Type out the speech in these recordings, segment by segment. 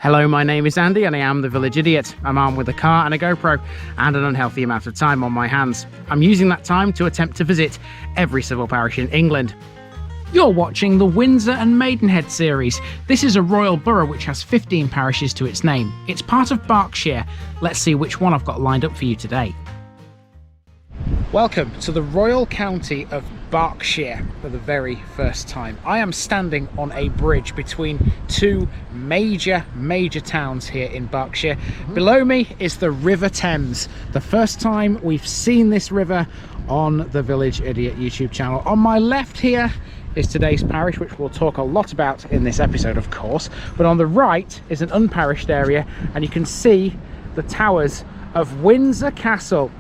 Hello, my name is Andy and I am the Village Idiot. I'm armed with a car and a GoPro and an unhealthy amount of time on my hands. I'm using that time to attempt to visit every civil parish in England. You're watching the Windsor and Maidenhead series. This is a royal borough which has 15 parishes to its name. It's part of Berkshire. Let's see which one I've got lined up for you today. Welcome to the Royal County of Berkshire for the very first time. I am standing on a bridge between two major towns here in Berkshire. Below me is the River Thames. The first time we've seen this river on the Village Idiot YouTube channel. On my left here is today's parish, which we'll talk a lot about in this episode, of course. But on the right is an unparished area, and you can see the towers of Windsor Castle.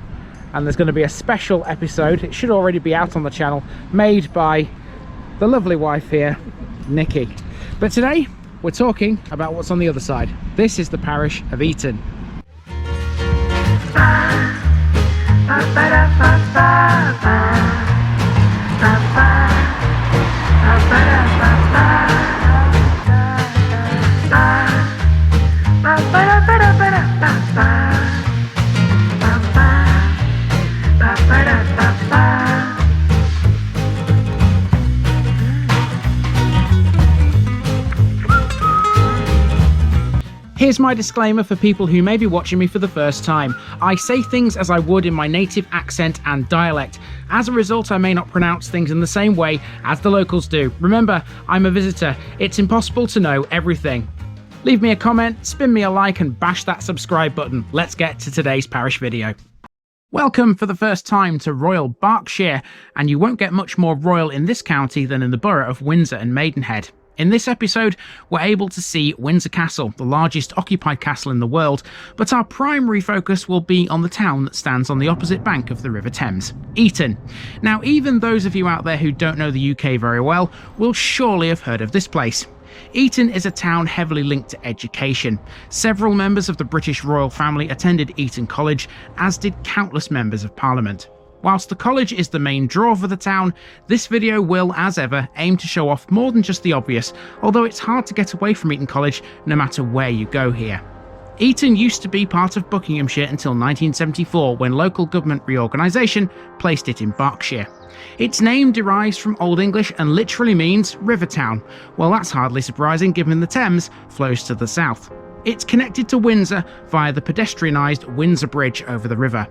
And there's going to be a special episode, it should already be out on the channel, made by the lovely wife here, Nikki. But today we're talking about what's on the other side. This is the parish of Eton. Here's my disclaimer for people who may be watching me for the first time. I say things as I would in my native accent and dialect. As a result, I may not pronounce things in the same way as the locals do. Remember, I'm a visitor. It's impossible to know everything. Leave me a comment, spin me a like, and bash that subscribe button. Let's get to today's parish video. Welcome for the first time to Royal Berkshire, and you won't get much more royal in this county than in the borough of Windsor and Maidenhead. In this episode, we're able to see Windsor Castle, the largest occupied castle in the world, but our primary focus will be on the town that stands on the opposite bank of the River Thames, Eton. Now, even those of you out there who don't know the UK very well will surely have heard of this place. Eton is a town heavily linked to education. Several members of the British royal family attended Eton College, as did countless members of Parliament. Whilst the college is the main draw for the town, this video will, as ever, aim to show off more than just the obvious, although it's hard to get away from Eton College no matter where you go here. Eton used to be part of Buckinghamshire until 1974, when local government reorganisation placed it in Berkshire. Its name derives from Old English and literally means river town. Well, that's hardly surprising given the Thames flows to the south. It's connected to Windsor via the pedestrianised Windsor Bridge over the river.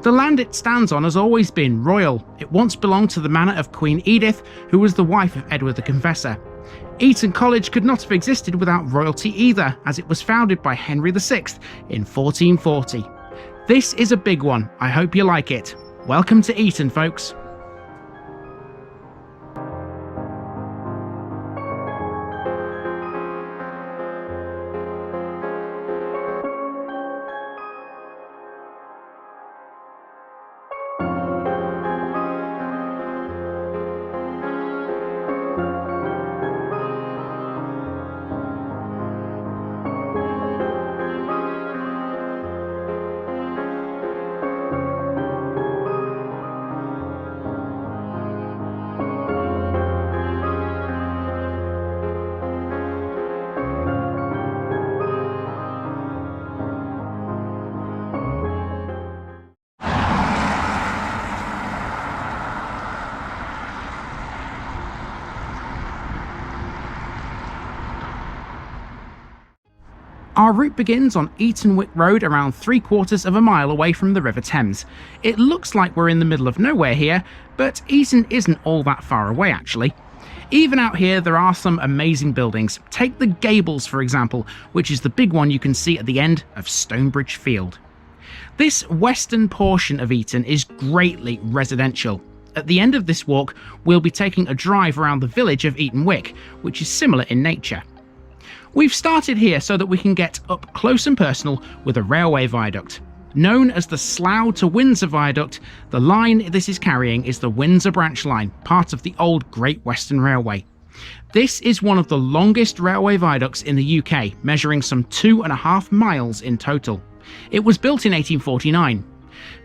The land it stands on has always been royal. It once belonged to the manor of Queen Edith, who was the wife of Edward the Confessor. Eton College could not have existed without royalty either, as it was founded by Henry VI in 1440. This is a big one. I hope you like it. Welcome to Eton, folks. Our route begins on Eaton Wick Road, around 3/4 of a mile away from the River Thames. It looks like we're in the middle of nowhere here, but Eton isn't all that far away actually. Even out here there are some amazing buildings. Take the Gables for example, which is the big one you can see at the end of Stonebridge Field. This western portion of Eton is greatly residential. At the end of this walk, we'll be taking a drive around the village of Eaton Wick, which is similar in nature. We've started here so that we can get up close and personal with a railway viaduct. Known as the Slough to Windsor Viaduct, the line this is carrying is the Windsor Branch Line, part of the old Great Western Railway. This is one of the longest railway viaducts in the UK, measuring some 2.5 miles in total. It was built in 1849.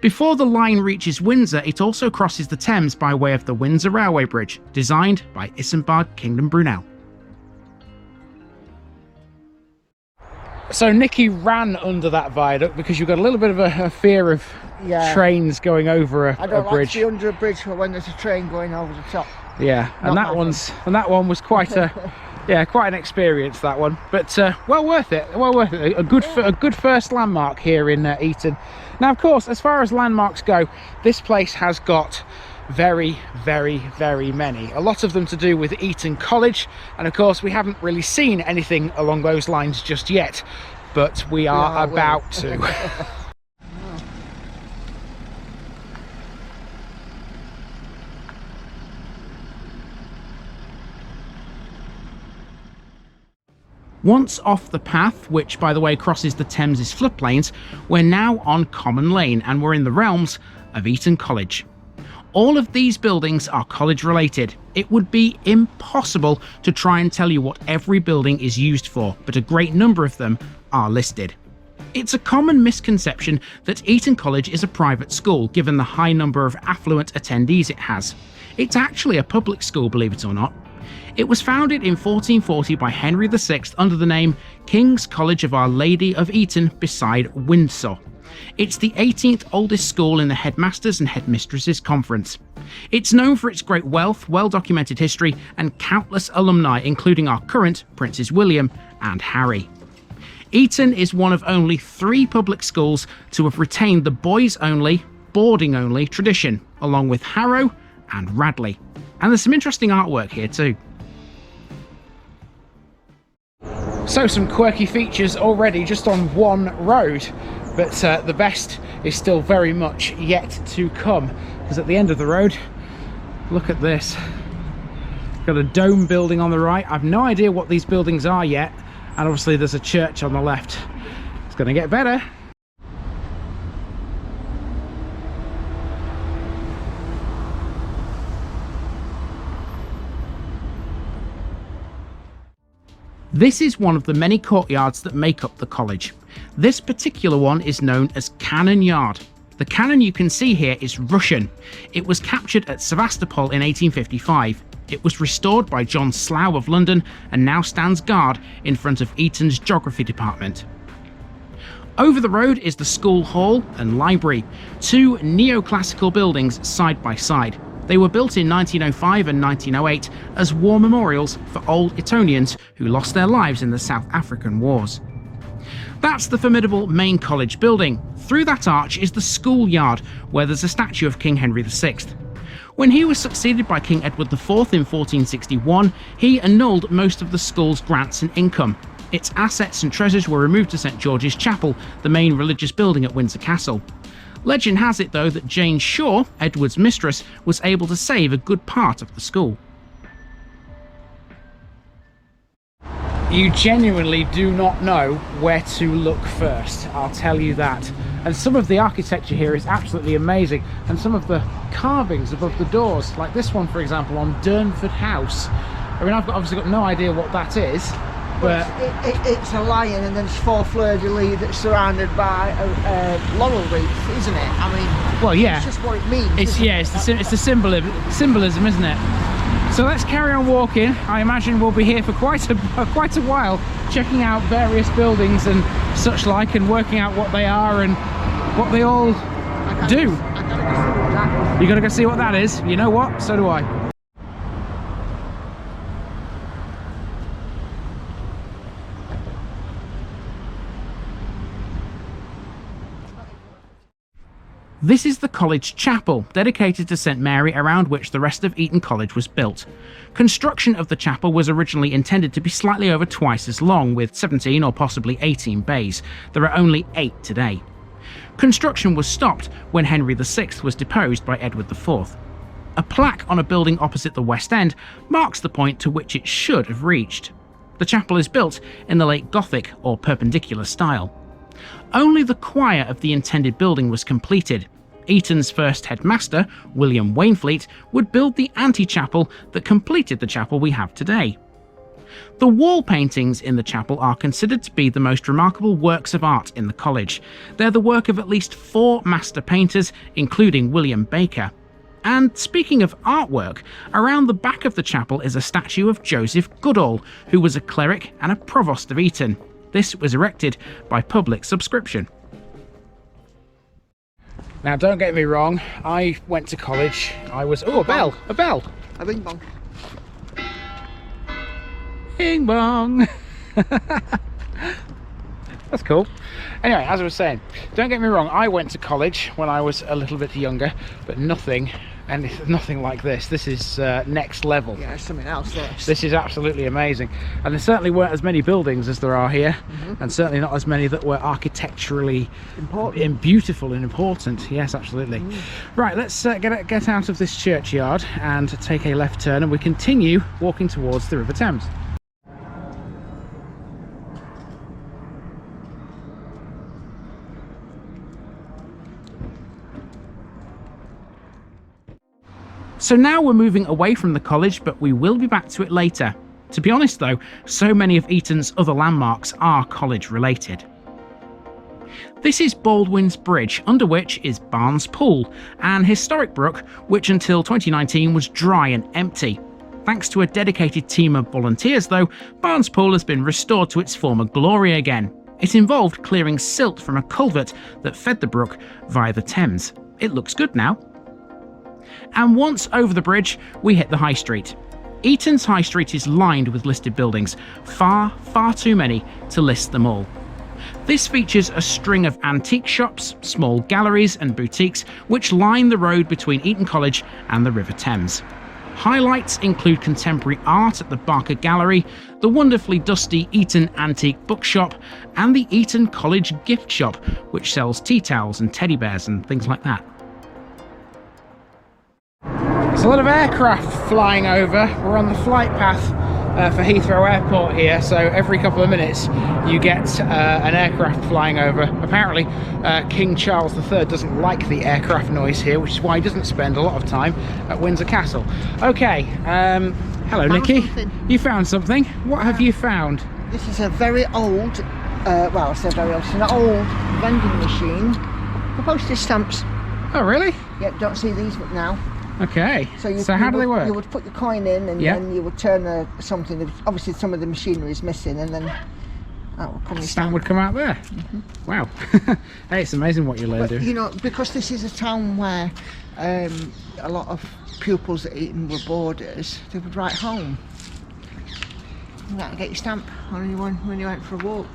Before the line reaches Windsor, it also crosses the Thames by way of the Windsor Railway Bridge, designed by Isambard Kingdom Brunel. So Nikki ran under that viaduct because you've got a little bit of a fear of trains going over a bridge. I don't like to be under a bridge when there's a train going over the top. Yeah, and that one was quite a quite an experience, that one. But well worth it. Well worth it. A good first landmark here in Eton. Now, of course, as far as landmarks go, this place has got very, very, very many. A lot of them to do with Eton College, and of course we haven't really seen anything along those lines just yet, but we are about to. Once off the path, which by the way crosses the Thames's floodplains, we're now on Common Lane and we're in the realms of Eton College. All of these buildings are college related. It would be impossible to try and tell you what every building is used for, but a great number of them are listed. It's a common misconception that Eton College is a private school, given the high number of affluent attendees it has. It's actually a public school, believe it or not. It was founded in 1440 by Henry VI under the name King's College of Our Lady of Eton beside Windsor. It's the 18th oldest school in the Headmasters' and Headmistresses' Conference. It's known for its great wealth, well-documented history, and countless alumni, including our current Princes William and Harry. Eton is one of only 3 public schools to have retained the boys-only, boarding-only tradition, along with Harrow and Radley. And there's some interesting artwork here too. So some quirky features already just on one road. But the best is still very much yet to come, because at the end of the road, look at this. Got a dome building on the right. I've no idea what these buildings are yet, and obviously there's a church on the left. It's going to get better. This is one of the many courtyards that make up the college. This particular one is known as Cannon Yard. The cannon you can see here is Russian. It was captured at Sevastopol in 1855. It was restored by John Slough of London and now stands guard in front of Eton's geography department. Over the road is the school hall and library, 2 neoclassical buildings side by side. They were built in 1905 and 1908 as war memorials for old Etonians who lost their lives in the South African Wars. That's the formidable main college building. Through that arch is the schoolyard, where there's a statue of King Henry VI. When he was succeeded by King Edward IV in 1461, he annulled most of the school's grants and income. Its assets and treasures were removed to St George's Chapel, the main religious building at Windsor Castle. Legend has it, though, that Jane Shaw, Edward's mistress, was able to save a good part of the school. You genuinely do not know where to look first, I'll tell you that. And some of the architecture here is absolutely amazing, and some of the carvings above the doors, like this one for example on Durnford House. I mean, I've obviously got no idea what that is, but it's a lion, and then it's 4 fleurs-de-lis that's surrounded by a laurel wreath, isn't it? I mean, well, yeah, it's just what it means. It's the symbolism, isn't it? So let's carry on walking. I imagine we'll be here for quite a while, checking out various buildings and such like, and working out what they are and what they all do. You gotta go see what that is. You know what? So do I. This is the college chapel, dedicated to St Mary, around which the rest of Eton College was built. Construction of the chapel was originally intended to be slightly over twice as long, with 17 or possibly 18 bays. There are only 8 today. Construction was stopped when Henry VI was deposed by Edward IV. A plaque on a building opposite the west end marks the point to which it should have reached. The chapel is built in the late Gothic or Perpendicular style. Only the choir of the intended building was completed. Eton's first headmaster, William Wainfleet, would build the antechapel that completed the chapel we have today. The wall paintings in the chapel are considered to be the most remarkable works of art in the college. They're the work of at least 4 master painters, including William Baker. And speaking of artwork, around the back of the chapel is a statue of Joseph Goodall, who was a cleric and a provost of Eton. This was erected by public subscription. Now, don't get me wrong, I went to college. I was... Oh, a bell! A bell! A bing bong. Bing bong! That's cool. Anyway, as I was saying, don't get me wrong, I went to college when I was a little bit younger, but nothing like this. This is next level. Yeah, it's something else. This is absolutely amazing. And there certainly weren't as many buildings as there are here, and certainly not as many that were architecturally beautiful and important. Yes, absolutely. Right, let's get out of this churchyard and take a left turn, and we continue walking towards the River Thames. So now we're moving away from the college, but we will be back to it later. To be honest though, so many of Eton's other landmarks are college related. This is Baldwin's Bridge, under which is Barnes Pool, an historic brook which until 2019 was dry and empty. Thanks to a dedicated team of volunteers though, Barnes Pool has been restored to its former glory again. It involved clearing silt from a culvert that fed the brook via the Thames. It looks good now. And once over the bridge, we hit the High Street. Eton's High Street is lined with listed buildings, far too many to list them all. This features a string of antique shops, small galleries and boutiques which line the road between Eton College and the River Thames. Highlights include contemporary art at the Barker Gallery, the wonderfully dusty Eton Antique Bookshop, and the Eton College gift shop, which sells tea towels and teddy bears and things like that. There's a lot of aircraft flying over. We're on the flight path for Heathrow Airport here, so every couple of minutes you get an aircraft flying over. Apparently King Charles III doesn't like the aircraft noise here, which is why he doesn't spend a lot of time at Windsor Castle. Okay, hello Nikki. You found something. What have you found? This is a very old, well, I say very old, it's an old vending machine for postage stamps. Oh really? Yeah, don't see these now. Okay, so how do they work? You would put your coin in and then you would turn something. Obviously some of the machinery is missing, and then that would come. Stamp would come out there. Wow. Hey, it's amazing what you learn doing. You know, because this is a town where a lot of pupils at Eton were boarders, they would write home. You had to get your stamp when you went for a walk.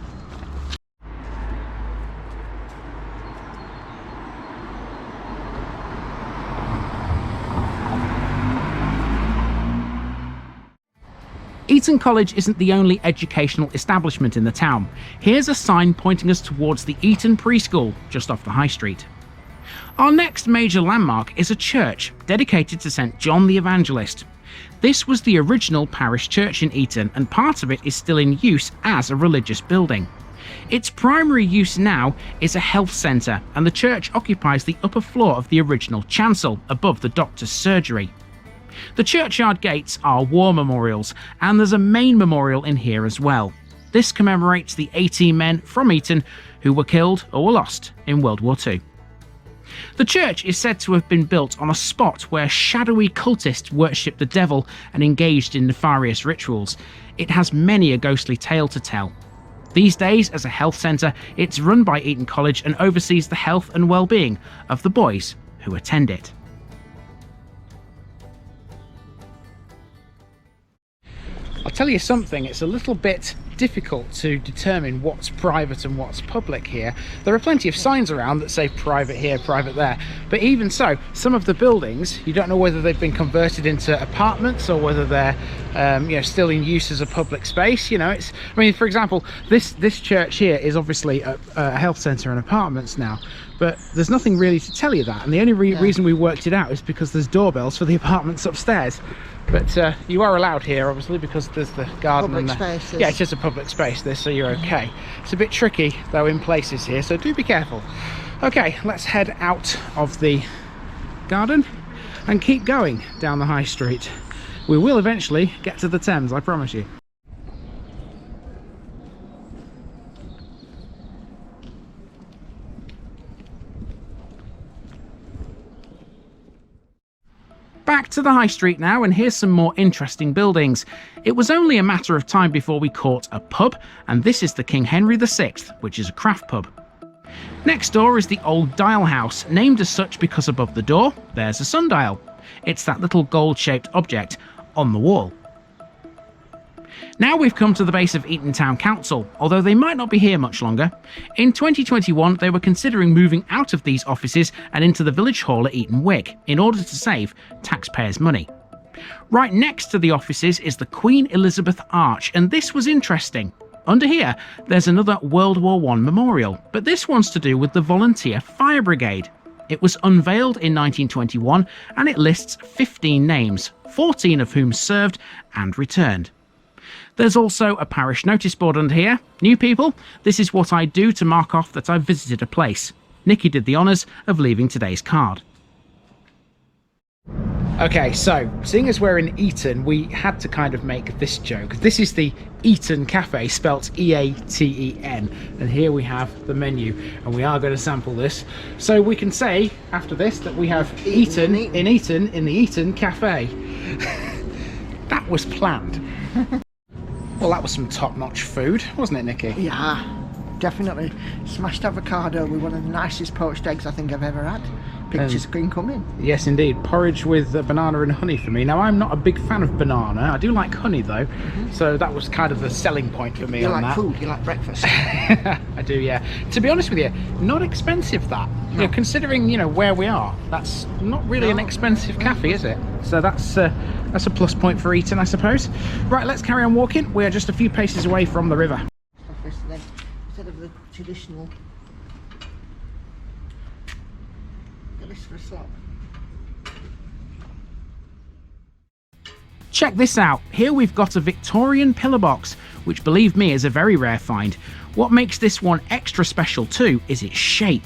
Eton College isn't the only educational establishment in the town. Here's a sign pointing us towards the Eton Preschool, just off the High Street. Our next major landmark is a church dedicated to St John the Evangelist. This was the original parish church in Eton, and part of it is still in use as a religious building. Its primary use now is a health centre, and the church occupies the upper floor of the original chancel, above the doctor's surgery. The churchyard gates are war memorials, and there's a main memorial in here as well. This commemorates the 18 men from Eton who were killed or were lost in World War II. The church is said to have been built on a spot where shadowy cultists worshipped the devil and engaged in nefarious rituals. It has many a ghostly tale to tell. These days, as a health centre, it's run by Eton College and oversees the health and well-being of the boys who attend it. I'll tell you something, it's a little bit difficult to determine what's private and what's public here. There are plenty of signs around that say private here, private there, but even so, some of the buildings, you don't know whether they've been converted into apartments or whether they're still in use as a public space. You know, I mean, for example, this church here is obviously a health centre and apartments now, but there's nothing really to tell you that, and the only reason we worked it out is because there's doorbells for the apartments upstairs. But you are allowed here, obviously, because there's the garden and spaces. Yeah, it's just a public space, this, so you're okay. It's a bit tricky, though, in places here, so do be careful. Okay, let's head out of the garden and keep going down the High Street. We will eventually get to the Thames, I promise you. Back to the high street now, and here's some more interesting buildings. It was only a matter of time before we caught a pub, and this is the King Henry VI, which is a craft pub. Next door is the Old Dial House, named as such because above the door, there's a sundial. It's that little gold-shaped object on the wall. Now we've come to the base of Eton Town Council, although they might not be here much longer. In 2021, they were considering moving out of these offices and into the village hall at Eaton Wick in order to save taxpayers' money. Right next to the offices is the Queen Elizabeth Arch, and this was interesting. Under here, there's another World War I memorial, but this one's to do with the Volunteer Fire Brigade. It was unveiled in 1921, and it lists 15 names, 14 of whom served and returned. There's also a parish notice board under here. New people, this is what I do to mark off that I've visited a place. Nikki did the honours of leaving today's card. Okay, so seeing as we're in Eton, we had to kind of make this joke. This is the Eton Cafe, spelt E-A-T-E-N, and here we have the menu, and we are going to sample this. So we can say after this that we have Eton in Eton in the Eton Cafe. That was planned. Well, that was some top-notch food, wasn't it, Nikki? Yeah, definitely. Smashed avocado with one of the nicest poached eggs I think I've ever had. Pictures green coming. Yes, indeed. Porridge with banana and honey for me. Now, I'm not a big fan of banana. I do like honey, though. So that was kind of the selling point for me on that. You like food, you like breakfast. I do, yeah. To be honest with you, not expensive, that. No. You know, considering, where we are, that's not really an expensive cafe, is it? So that's a plus point for Eton, I suppose. Right, let's carry on walking. We're just a few paces away from the river. Instead of the traditional for a slot. Check this out. Here we've got a Victorian pillar box, which believe me is a very rare find. What makes this one extra special too is its shape.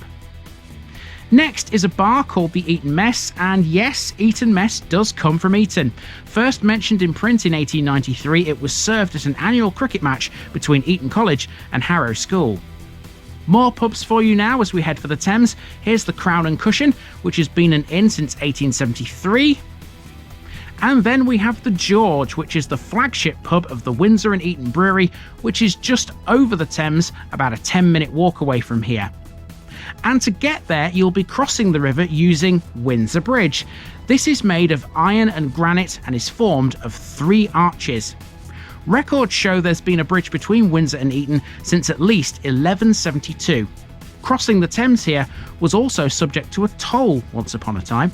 Next is a bar called the Eton Mess, and yes, Eton Mess does come from Eton. First mentioned in print in 1893, it was served at an annual cricket match between Eton College and Harrow School. More pubs for you now as we head for the Thames. Here's the Crown and Cushion, which has been an inn since 1873. And then we have the George, which is the flagship pub of the Windsor and Eaton Brewery, which is just over the Thames, about a 10-minute walk away from here. And to get there, you'll be crossing the river using Windsor Bridge. This is made of iron and granite and is formed of 3 arches. Records show there's been a bridge between Windsor and Eton since at least 1172. Crossing the Thames here was also subject to a toll once upon a time.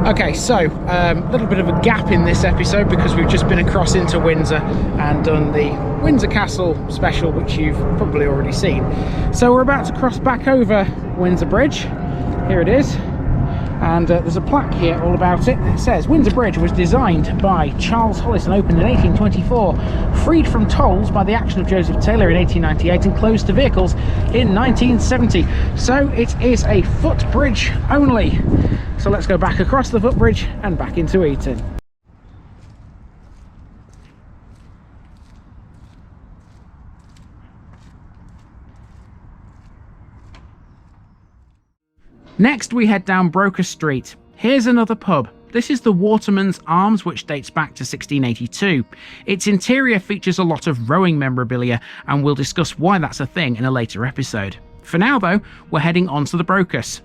Okay, so a little bit of a gap in this episode because we've just been across into Windsor and done the Windsor Castle special, which you've probably already seen. So we're about to cross back over Windsor Bridge. Here it is. And there's a plaque here all about it. It says, Windsor Bridge was designed by Charles Hollis and opened in 1824, freed from tolls by the action of Joseph Taylor in 1898 and closed to vehicles in 1970. So it is a footbridge only. So let's go back across the footbridge and back into Eton. Next we head down Brocus Street. Here's another pub. This is the Waterman's Arms, which dates back to 1682. Its interior features a lot of rowing memorabilia, and we'll discuss why that's a thing in a later episode. For now though, we're heading on to the Brocus.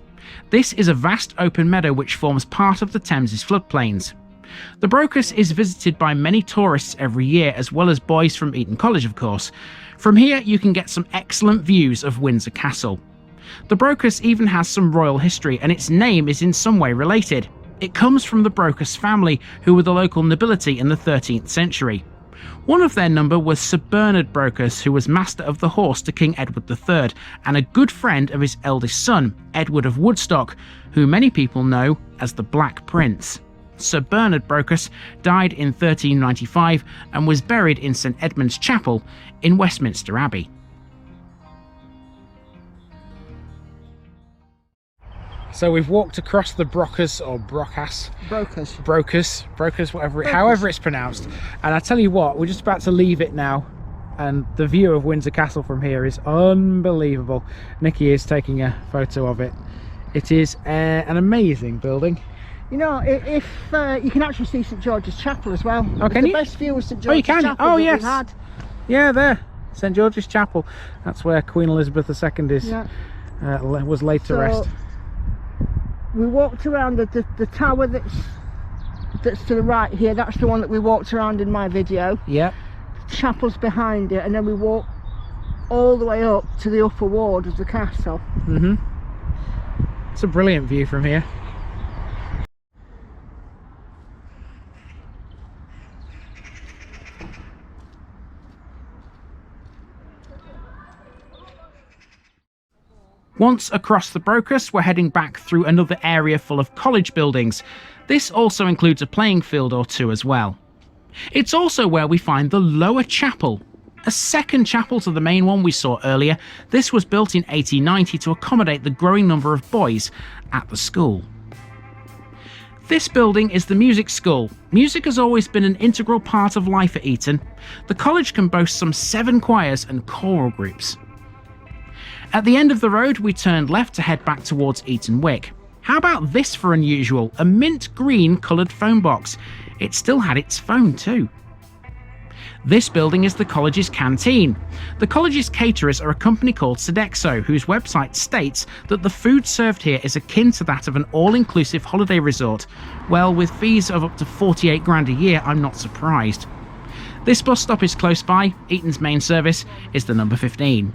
This is a vast open meadow which forms part of the Thames' floodplains. The Brocus is visited by many tourists every year, as well as boys from Eton College, of course. From here you can get some excellent views of Windsor Castle. The Brocus even has some royal history, and its name is in some way related. It comes from the Brocus family, who were the local nobility in the 13th century. One of their number was Sir Bernard Brocus, who was master of the horse to King Edward III, and a good friend of his eldest son, Edward of Woodstock, who many people know as the Black Prince. Sir Bernard Brocus died in 1395 and was buried in St Edmund's Chapel in Westminster Abbey. So we've walked across the Brocus, or Brocas. Brocus, whatever, however it's pronounced. And I tell you what, we're just about to leave it now. And the view of Windsor Castle from here is unbelievable. Nikki is taking a photo of it. It is an amazing building. You know, if you can actually see St George's Chapel as well. Oh, can the you? best view of St Oh, you George's can? Chapel Oh, that yes. we've had. Yeah, there. St George's Chapel. That's where Queen Elizabeth II is. Yeah. Was laid to rest. We walked around the tower that's to the right here. That's the one that we walked around in my video. Yep. The chapel's behind it, and then we walked all the way up to the upper ward of the castle. It's a brilliant view from here. Once across the Brocus, we're heading back through another area full of college buildings. This also includes a playing field or two as well. It's also where we find the lower chapel, a second chapel to the main one we saw earlier. This was built in 1890 to accommodate the growing number of boys at the school. This building is the music school. Music has always been an integral part of life at Eton. The college can boast some 7 choirs and choral groups. At the end of the road, we turned left to head back towards Eaton Wick. How about this for unusual? A mint green coloured phone box. It still had its phone too. This building is the college's canteen. The college's caterers are a company called Sodexo, whose website states that the food served here is akin to that of an all-inclusive holiday resort. Well, with fees of up to 48 grand a year, I'm not surprised. This bus stop is close by. Eton's main service is the number 15.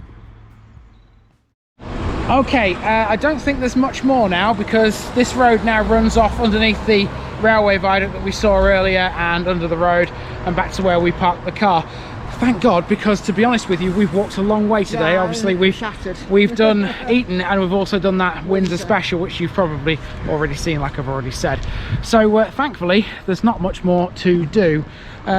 Okay, I don't think there's much more now, because this road now runs off underneath the railway viaduct that we saw earlier and under the road and back to where we parked the car. Thank God, because to be honest with you, we've walked a long way today. Yeah, obviously we've done Eton, and we've also done that Windsor special, which you've probably already seen, like I've already said. So thankfully there's not much more to do.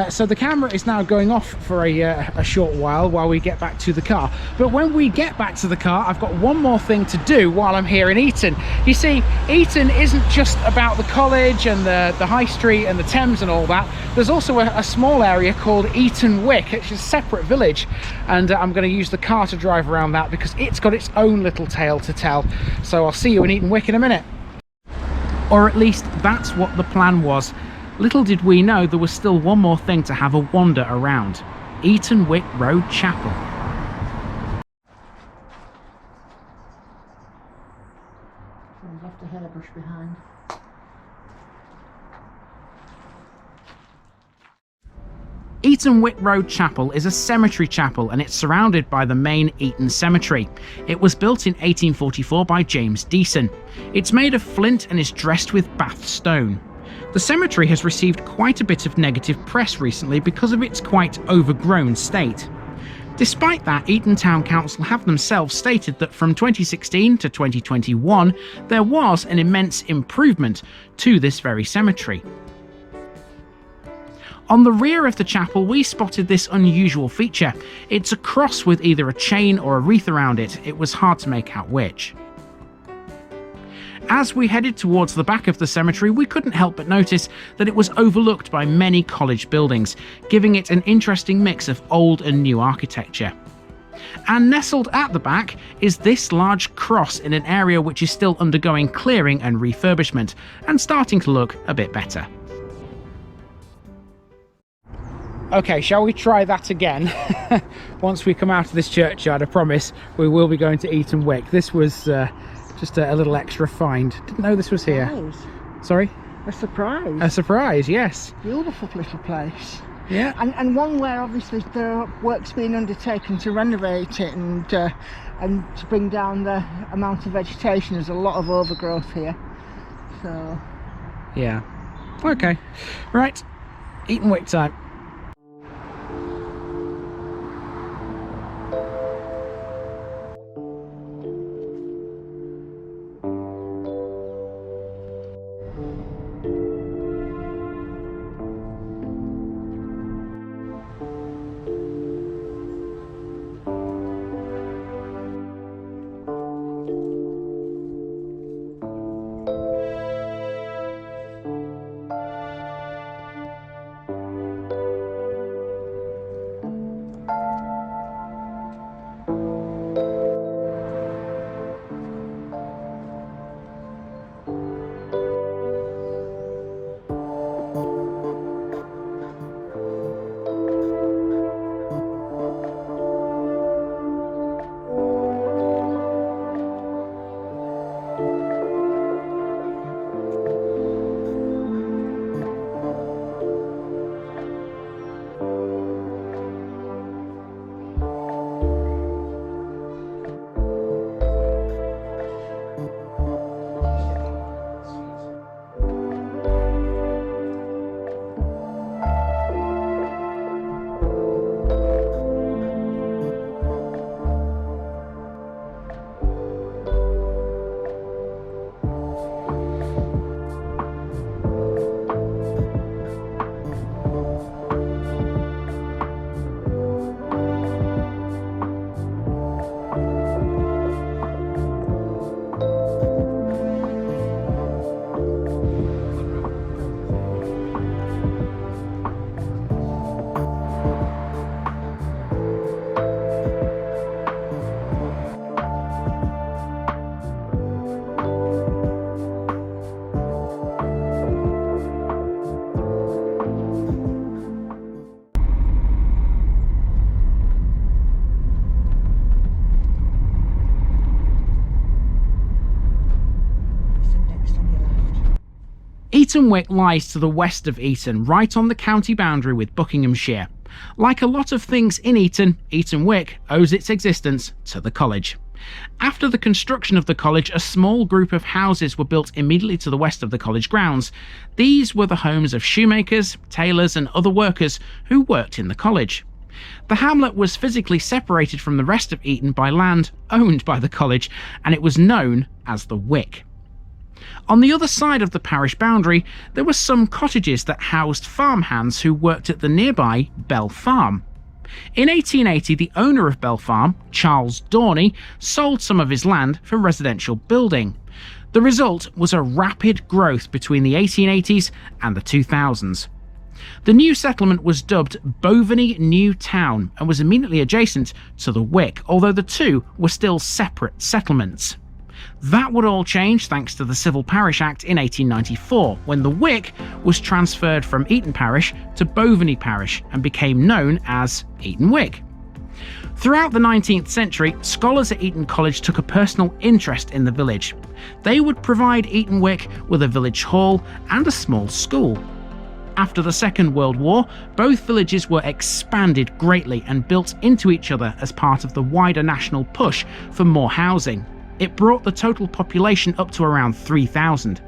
So the camera is now going off for a short while we get back to the car. But when we get back to the car, I've got one more thing to do while I'm here in Eton. You see, Eton isn't just about the college and the high street and the Thames and all that. There's also a small area called Eaton Wick. It's a separate village, and I'm going to use the car to drive around that because it's got its own little tale to tell. So I'll see you in Eaton Wick in a minute. Or at least that's what the plan was. Little did we know there was still one more thing to have a wander around. Eaton Wick Road Chapel. I've left a hairbrush behind. Eaton Wick Road Chapel is a cemetery chapel, and it's surrounded by the main Eton Cemetery. It was built in 1844 by James Deason. It's made of flint and is dressed with Bath stone. The cemetery has received quite a bit of negative press recently because of its quite overgrown state. Despite that, Eton Town Council have themselves stated that from 2016 to 2021 there was an immense improvement to this very cemetery. On the rear of the chapel we spotted this unusual feature. It's a cross with either a chain or a wreath around it. It was hard to make out which. As we headed towards the back of the cemetery, we couldn't help but notice that it was overlooked by many college buildings, giving it an interesting mix of old and new architecture. And nestled at the back is this large cross in an area which is still undergoing clearing and refurbishment, and starting to look a bit better. Okay, shall we try that again? Once we come out of this churchyard, I promise we will be going to Eaton Wick. This was just a little extra find. Didn't know this was here. Surprise. Sorry? A surprise. A surprise, yes. Beautiful little place. Yeah. And one where obviously there are works being undertaken to renovate it and to bring down the amount of vegetation. There's a lot of overgrowth here. So. Yeah. Okay. Right. Eaton Wick time. Eaton Wick lies to the west of Eton, right on the county boundary with Buckinghamshire. Like a lot of things in Eton, Eaton Wick owes its existence to the college. After the construction of the college, a small group of houses were built immediately to the west of the college grounds. These were the homes of shoemakers, tailors and other workers who worked in the college. The hamlet was physically separated from the rest of Eton by land owned by the college, and it was known as the Wick. On the other side of the parish boundary, there were some cottages that housed farmhands who worked at the nearby Bell Farm. In 1880, the owner of Bell Farm, Charles Dorney, sold some of his land for residential building. The result was a rapid growth between the 1880s and the 2000s. The new settlement was dubbed Boveny New Town and was immediately adjacent to the Wick, although the two were still separate settlements. That would all change thanks to the Civil Parish Act in 1894, when the Wick was transferred from Eton Parish to Boveny Parish and became known as Eaton Wick. Throughout the 19th century, scholars at Eton College took a personal interest in the village. They would provide Eaton Wick with a village hall and a small school. After the Second World War, both villages were expanded greatly and built into each other as part of the wider national push for more housing. It brought the total population up to around 3,000.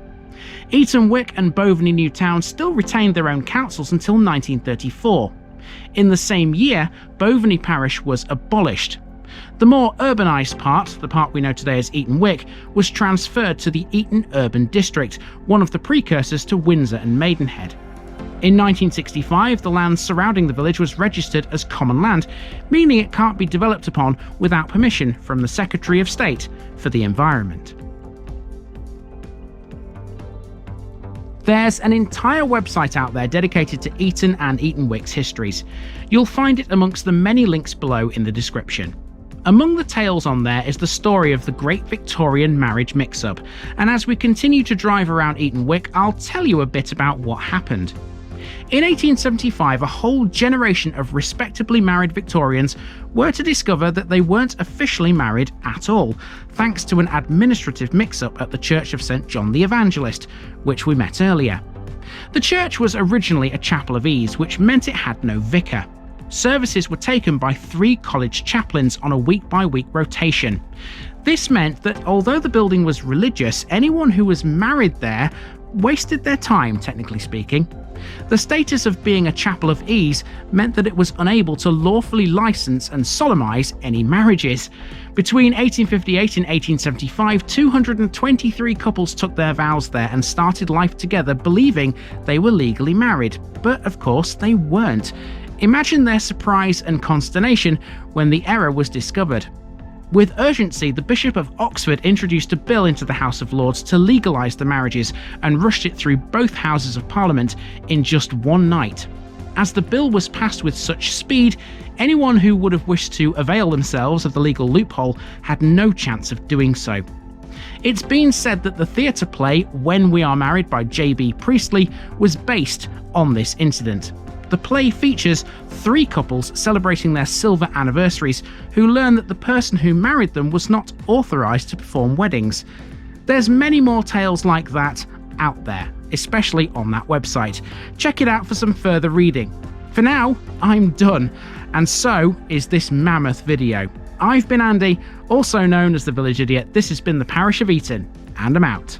Eaton Wick and Boveny New Town still retained their own councils until 1934. In the same year, Boveny Parish was abolished. The more urbanised part, the part we know today as Eaton Wick, was transferred to the Eton Urban District, one of the precursors to Windsor and Maidenhead. In 1965, the land surrounding the village was registered as common land, meaning it can't be developed upon without permission from the Secretary of State for the Environment. There's an entire website out there dedicated to Eton and Eaton Wick's histories. You'll find it amongst the many links below in the description. Among the tales on there is the story of the Great Victorian Marriage Mix-Up, and as we continue to drive around Eaton Wick, I'll tell you a bit about what happened. In 1875, a whole generation of respectably married Victorians were to discover that they weren't officially married at all, thanks to an administrative mix-up at the Church of St John the Evangelist, which we met earlier. The church was originally a chapel of ease, which meant it had no vicar. Services were taken by 3 college chaplains on a week-by-week rotation. This meant that although the building was religious, anyone who was married there wasted their time, technically speaking. The status of being a chapel of ease meant that it was unable to lawfully license and solemnize any marriages. Between 1858 and 1875, 223 couples took their vows there and started life together believing they were legally married, but of course they weren't. Imagine their surprise and consternation when the error was discovered. With urgency, the Bishop of Oxford introduced a bill into the House of Lords to legalise the marriages and rushed it through both Houses of Parliament in just one night. As the bill was passed with such speed, anyone who would have wished to avail themselves of the legal loophole had no chance of doing so. It's been said that the theatre play When We Are Married by J.B. Priestley was based on this incident. The play features 3 couples celebrating their silver anniversaries who learn that the person who married them was not authorised to perform weddings. There's many more tales like that out there, especially on that website. Check it out for some further reading. For now, I'm done, and so is this mammoth video. I've been Andy, also known as the Village Idiot. This has been the Parish of Eton, and I'm out.